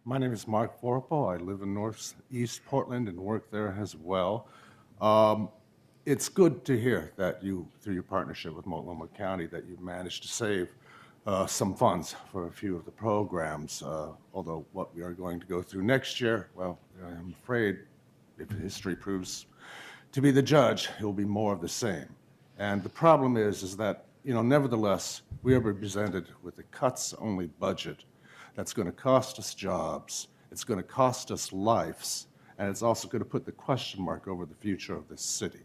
My name is Mark Vorpal. I live in Northeast Portland and work there as well. It's good to hear that you, through your partnership with Multnomah County, that you've managed to save some funds for a few of the programs. Although what we are going to go through next year, well, I'm afraid if history proves to be the judge, it will be more of the same. And the problem is that, nevertheless, we are presented with a cuts-only budget that's going to cost us jobs, it's going to cost us lives, and it's also going to put the question mark over the future of this city.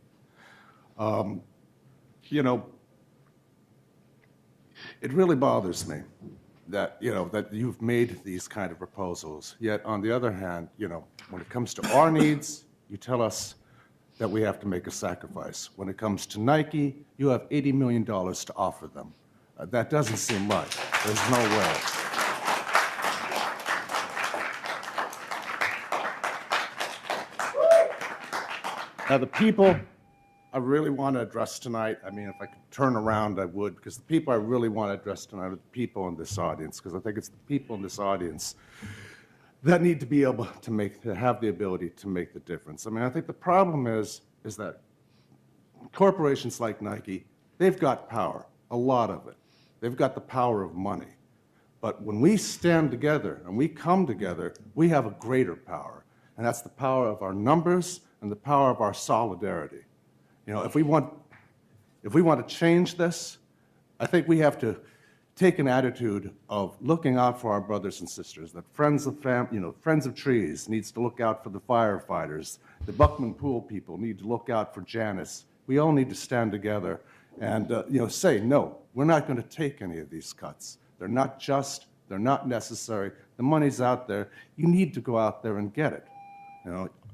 It really bothers me that, that you've made these kind of proposals, yet on the other hand, when it comes to our needs, you tell us that we have to make a sacrifice. When it comes to Nike, you have $80 million to offer them. That doesn't seem right. There's no way. Now, the people I really want to address tonight, I mean, if I could turn around, I would, because the people I really want to address tonight are the people in this audience, because I think it's the people in this audience that need to be able to have the ability to make the difference. I mean, I think the problem is that corporations like Nike, they've got power, a lot of it. They've got the power of money. But when we stand together and we come together, we have a greater power, and that's the power of our numbers and the power of our solidarity. If we want to change this, I think we have to take an attitude of looking out for our brothers and sisters. That Friends of Trees needs to look out for the firefighters. The Buckman Pool people need to look out for Janice. We all need to stand together and say, no, we're not going to take any of these cuts. They're not just. They're not necessary. The money's out there. You need to go out there and get it.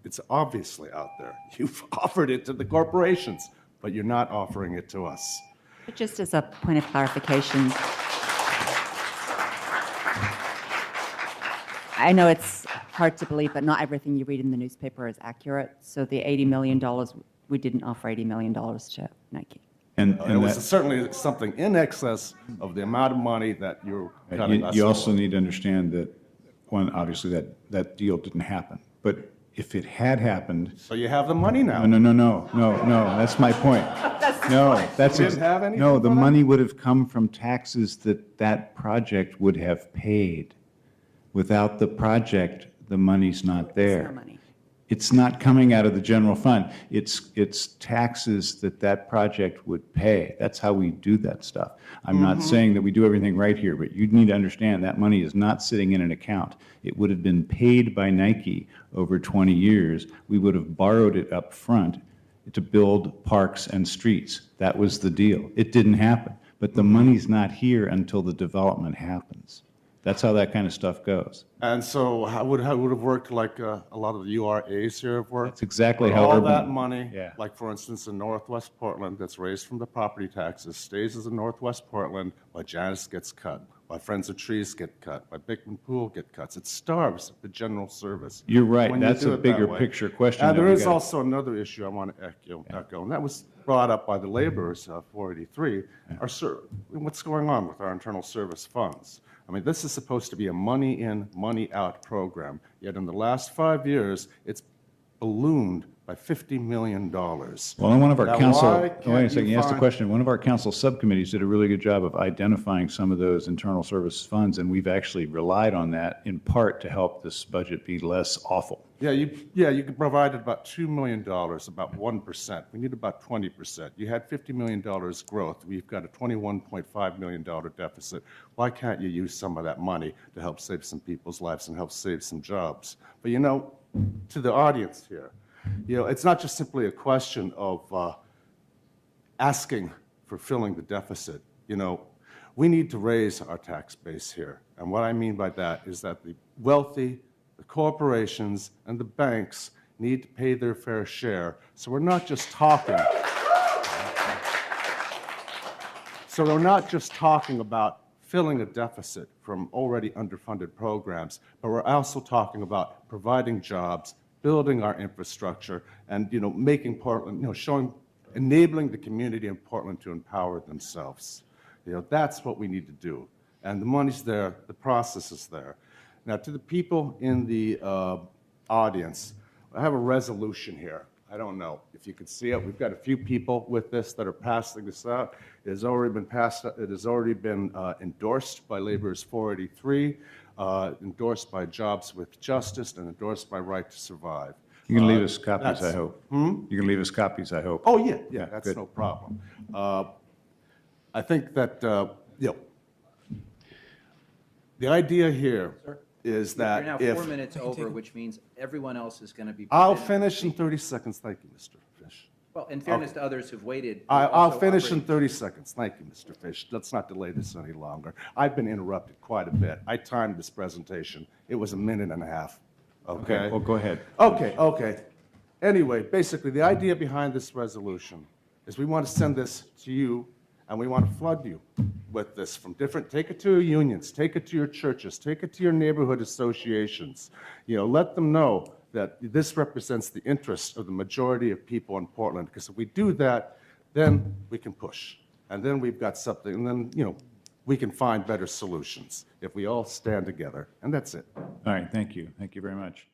It's obviously out there. You've offered it to the corporations, but you're not offering it to us. But just as a point of clarification, I know it's hard to believe, but not everything you read in the newspaper is accurate. So the $80 million, we didn't offer $80 million to Nike. And it was certainly something in excess of the amount of money that you're cutting us. You also need to understand that, one, obviously that deal didn't happen. But if it had happened... So you have the money now. No, that's my point. You didn't have anything No, the for that? money would have come from taxes that project would have paid. Without the project, the money's not there. no money. It's not coming out of the general fund. It's taxes that project would pay. That's how we do that stuff. I'm not saying that we do everything right here, but you need to understand that money is not sitting in an account. It would have been paid by Nike over 20 years. We would have borrowed it up front to build parks and streets. That was the deal. It didn't happen. But the money's not here until the development happens. That's how that kind of stuff goes. And so how would it have worked like a lot of the URAs here have worked? That's exactly Where how all urban- that money, Yeah. like for instance in Northwest Portland, that's raised from the property taxes, stays as in Northwest Portland, while Janice gets cut, while Friends of Trees get cut, while Buckman Pool get cuts. It starves the general service. You're right. when you That's do a it that bigger way. picture question. And that there we is gotta- also another issue I want to echo, and that was brought up by the laborers, 483, what's going on with our internal service funds. I mean, this is supposed to be a money in, money out program, yet in the last 5 years, it's ballooned by $50 million. Well, one of our Now, council, why wait a can't second, you you asked the find- question. One of our council subcommittees did a really good job of identifying some of those internal service funds, and we've actually relied on that in part to help this budget be less awful. Yeah, you could provide about $2 million, about 1%. We need about 20%. You had $50 million growth. We've got a $21.5 million deficit. Why can't you use some of that money to help save some people's lives and help save some jobs? But to the audience here, it's not just simply a question of asking for filling the deficit. We need to raise our tax base here. And what I mean by that is that the wealthy, the corporations, and the banks need to pay their fair share. So we're not just talking. So we're not just talking about filling a deficit from already underfunded programs, but we're also talking about providing jobs, building our infrastructure, and making Portland, enabling the community in Portland to empower themselves. That's what we need to do. And the money's there, the process is there. Now, to the people in the audience, I have a resolution here. I don't know if you can see it. We've got a few people with this that are passing this out. It has already been passed. It has already been endorsed by Laborers 483, endorsed by Jobs with Justice, and endorsed by Right to Survive. You can leave us copies, I that's- hope. You can leave us copies, I hope. Oh, yeah, that's good. no problem. I think that, the idea here is that You're now if... 4 minutes over, which means everyone else is going to be. I'll presented. finish in 30 seconds. Thank you, Mr. Fish. Well, in fairness to others who've waited. who I'll also finish in operate- 30 seconds. Thank you, Mr. Fish. Let's not delay this any longer. I've been interrupted quite a bit. I timed this presentation. It was 1.5 minutes. Okay? Well, go ahead. Okay. Anyway, basically, the idea behind this resolution is we want to send this to you, and we want to flood you with this from different, take it to your unions, take it to your churches, take it to your neighborhood associations. Let them know that this represents the interests of the majority of people in Portland, because if we do that, then we can push. And then we've got something, and then, we can find better solutions if we all stand together. And that's it. All right, thank you. Thank you very much.